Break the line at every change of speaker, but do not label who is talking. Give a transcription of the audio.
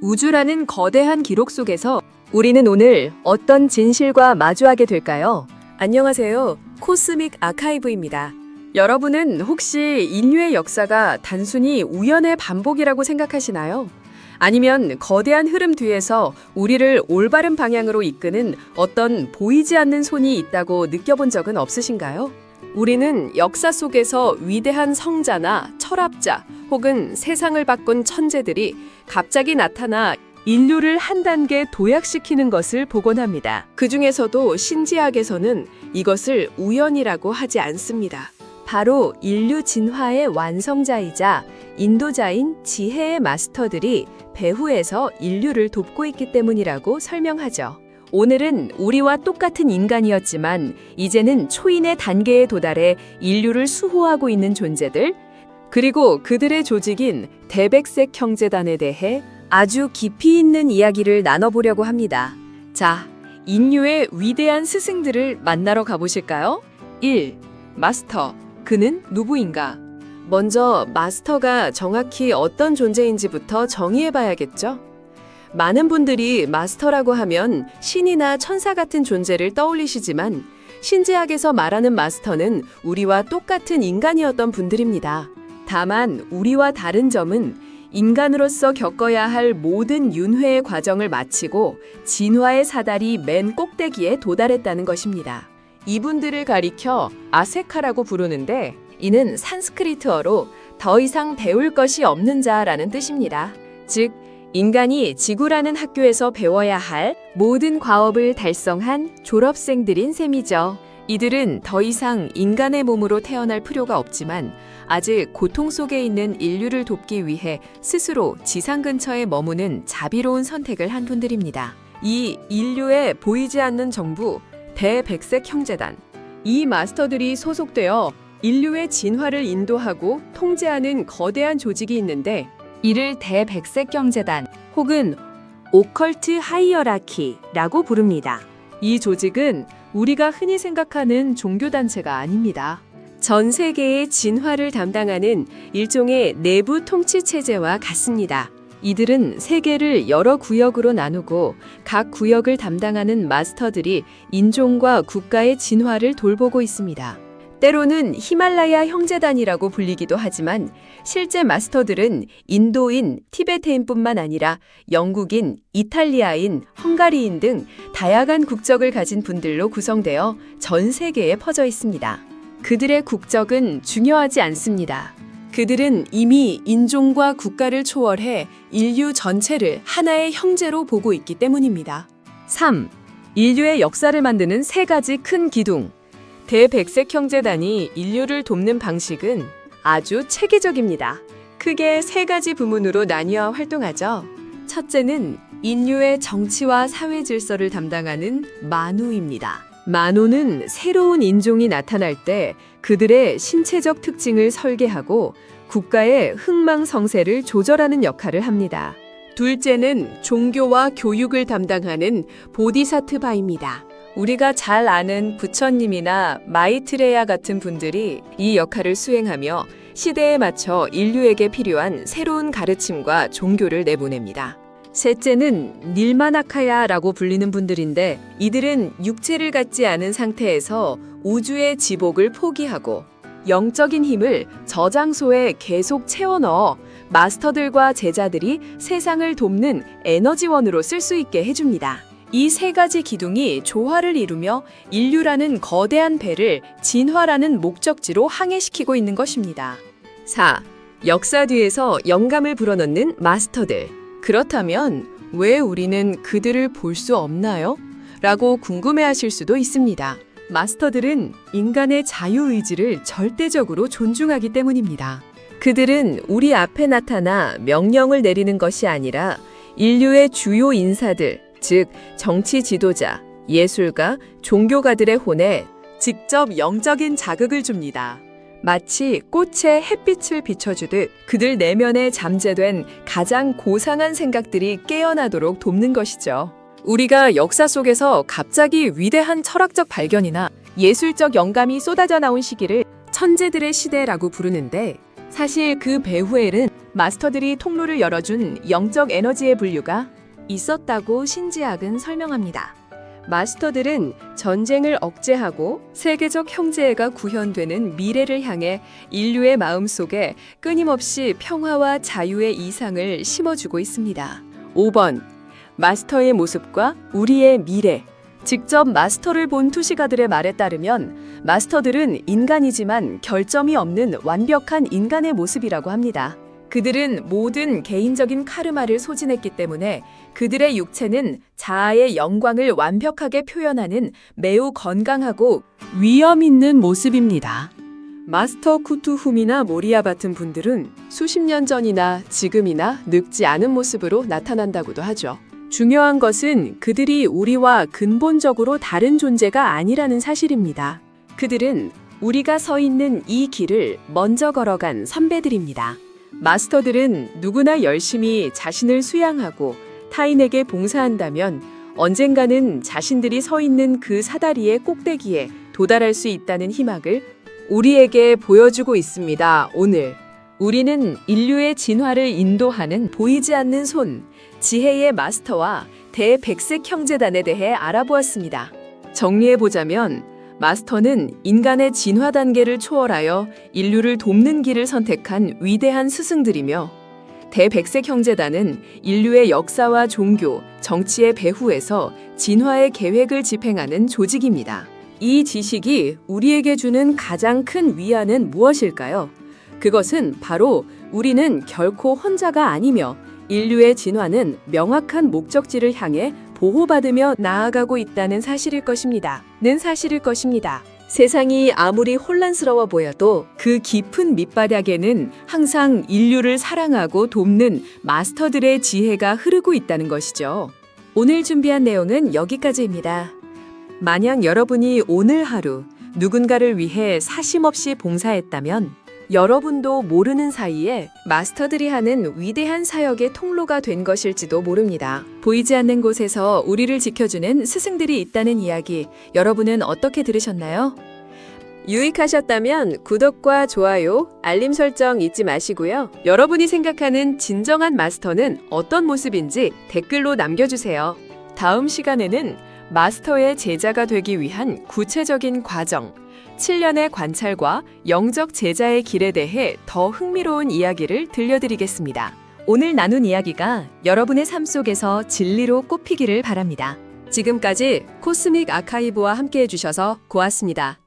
우주라는 거대한 기록 속에서 우리는 오늘 어떤 진실과 마주하게 될까요? 안녕하세요. 코스믹 아카이브입니다. 여러분은 혹시 인류의 역사가 단순히 우연의 반복이라고 생각하시나요? 아니면 거대한 흐름 뒤에서 우리를 올바른 방향으로 이끄는 어떤 보이지 않는 손이 있다고 느껴본 적은 없으신가요? 우리는 역사 속에서 위대한 성자나 철학자 혹은 세상을 바꾼 천재들이 갑자기 나타나 인류를 한 단계 도약시키는 것을 보곤 합니다. 그 중에서도 신지학에서는 이것을 우연이라고 하지 않습니다. 바로 인류 진화의 완성자이자 인도자인 지혜의 마스터들이 배후에서 인류를 돕고 있기 때문이라고 설명하죠. 오늘은 우리와 똑같은 인간이었지만 이제는 초인의 단계에 도달해 인류를 수호하고 있는 존재들, 그리고 그들의 조직인 대백색 형제단에 대해 아주 깊이 있는 이야기를 나눠보려고 합니다. 자, 인류의 위대한 스승들을 만나러 가보실까요? 1. 마스터. 그는 누구인가? 먼저 마스터가 정확히 어떤 존재인지부터 정의해봐야겠죠? 많은 분들이 마스터라고 하면 신이나 천사 같은 존재를 떠올리시지만 신지학에서 말하는 마스터는 우리와 똑같은 인간이었던 분들입니다. 다만 우리와 다른 점은 인간으로서 겪어야 할 모든 윤회의 과정을 마치고 진화의 사다리 맨 꼭대기에 도달했다는 것입니다. 이분들을 가리켜 아세카라고 부르는데 이는 산스크리트어로 더 이상 배울 것이 없는 자라는 뜻입니다. 즉, 인간이 지구라는 학교에서 배워야 할 모든 과업을 달성한 졸업생들인 셈이죠. 이들은 더 이상 인간의 몸으로 태어날 필요가 없지만 아직 고통 속에 있는 인류를 돕기 위해 스스로 지상 근처에 머무는 자비로운 선택을 한 분들입니다. 이 인류의 보이지 않는 정부, 대백색 형제단. 이 마스터들이 소속되어 인류의 진화를 인도하고 통제하는 거대한 조직이 있는데 이를 대백색 형제단 혹은 오컬트 하이어라키라고 부릅니다. 이 조직은 우리가 흔히 생각하는 종교단체가 아닙니다. 전 세계의 진화를 담당하는 일종의 내부 통치 체제와 같습니다. 이들은 세계를 여러 구역으로 나누고 각 구역을 담당하는 마스터들이 인종과 국가의 진화를 돌보고 있습니다. 때로는 히말라야 형제단이라고 불리기도 하지만 실제 마스터들은 인도인, 티베트인뿐만 아니라 영국인, 이탈리아인, 헝가리인 등 다양한 국적을 가진 분들로 구성되어 전 세계에 퍼져 있습니다. 그들의 국적은 중요하지 않습니다. 그들은 이미 인종과 국가를 초월해 인류 전체를 하나의 형제로 보고 있기 때문입니다. 3. 인류의 역사를 만드는 세 가지 큰 기둥. 대백색 형제단이 인류를 돕는 방식은 아주 체계적입니다. 크게 세 가지 부문으로 나뉘어 활동하죠. 첫째는 인류의 정치와 사회 질서를 담당하는 마누입니다. 마누는 새로운 인종이 나타날 때 그들의 신체적 특징을 설계하고 국가의 흥망성쇠를 조절하는 역할을 합니다. 둘째는 종교와 교육을 담당하는 보디사트바입니다. 우리가 잘 아는 부처님이나 마이트레야 같은 분들이 이 역할을 수행하며 시대에 맞춰 인류에게 필요한 새로운 가르침과 종교를 내보냅니다. 셋째는 닐마나카야라고 불리는 분들인데 이들은 육체를 갖지 않은 상태에서 우주의 지복을 포기하고 영적인 힘을 저장소에 계속 채워 넣어 마스터들과 제자들이 세상을 돕는 에너지원으로 쓸 수 있게 해줍니다. 이 세 가지 기둥이 조화를 이루며 인류라는 거대한 배를 진화라는 목적지로 항해시키고 있는 것입니다. 4. 역사 뒤에서 영감을 불어넣는 마스터들. 그렇다면 왜 우리는 그들을 볼 수 없나요? 라고 궁금해하실 수도 있습니다. 마스터들은 인간의 자유의지를 절대적으로 존중하기 때문입니다. 그들은 우리 앞에 나타나 명령을 내리는 것이 아니라 인류의 주요 인사들, 즉 정치 지도자, 예술가, 종교가들의 혼에 직접 영적인 자극을 줍니다. 마치 꽃에 햇빛을 비춰주듯 그들 내면에 잠재된 가장 고상한 생각들이 깨어나도록 돕는 것이죠. 우리가 역사 속에서 갑자기 위대한 철학적 발견이나 예술적 영감이 쏟아져 나온 시기를 천재들의 시대라고 부르는데 사실 그 배후에는 마스터들이 통로를 열어준 영적 에너지의 분류가 있었다고 신지학은 설명합니다. 마스터들은 전쟁을 억제하고 세계적 형제애가 구현되는 미래를 향해 인류의 마음속에 끊임없이 평화와 자유의 이상을 심어주고 있습니다. 5번. 마스터의 모습과 우리의 미래. 직접 마스터를 본 투시가들의 말에 따르면 마스터들은 인간이지만 결점이 없는 완벽한 인간의 모습이라고 합니다. 그들은 모든 개인적인 카르마를 소진했기 때문에 그들의 육체는 자아의 영광을 완벽하게 표현하는 매우 건강하고 위험 있는 모습입니다. 마스터 쿠투훔이나 모리아 같은 분들은 수십 년 전이나 지금이나 늙지 않은 모습으로 나타난다고도 하죠. 중요한 것은 그들이 우리와 근본적으로 다른 존재가 아니라는 사실입니다. 그들은 우리가 서 있는 이 길을 먼저 걸어간 선배들입니다. 마스터들은 누구나 열심히 자신을 수양하고 타인에게 봉사한다면 언젠가는 자신들이 서 있는 그 사다리의 꼭대기에 도달할 수 있다는 희망을 우리에게 보여주고 있습니다. 오늘 우리는 인류의 진화를 인도하는 보이지 않는 손, 지혜의 마스터와 대백색 형제단에 대해 알아보았습니다. 정리해보자면 마스터는 인간의 진화 단계를 초월하여 인류를 돕는 길을 선택한 위대한 스승들이며 대백색 형제단은 인류의 역사와 종교, 정치의 배후에서 진화의 계획을 집행하는 조직입니다. 이 지식이 우리에게 주는 가장 큰 위안은 무엇일까요? 그것은 바로 우리는 결코 혼자가 아니며 인류의 진화는 명확한 목적지를 향해 보호받으며 나아가고 있다는 사실일 것입니다. 세상이 아무리 혼란스러워 보여도 그 깊은 밑바닥에는 항상 인류를 사랑하고 돕는 마스터들의 지혜가 흐르고 있다는 것이죠. 오늘 준비한 내용은 여기까지입니다. 만약 여러분이 오늘 하루 누군가를 위해 사심없이 봉사했다면 여러분도 모르는 사이에 마스터들이 하는 위대한 사역의 통로가 된 것일지도 모릅니다. 보이지 않는 곳에서 우리를 지켜주는 스승들이 있다는 이야기, 여러분은 어떻게 들으셨나요? 유익하셨다면 구독과 좋아요, 알림 설정 잊지 마시고요. 여러분이 생각하는 진정한 마스터는 어떤 모습인지 댓글로 남겨주세요. 다음 시간에는 마스터의 제자가 되기 위한 구체적인 과정, 7년의 관찰과 영적 제자의 길에 대해 더 흥미로운 이야기를 들려드리겠습니다. 오늘 나눈 이야기가 여러분의 삶 속에서 진리로 꼽히기를 바랍니다. 지금까지 코스믹 아카이브와 함께 해주셔서 고맙습니다.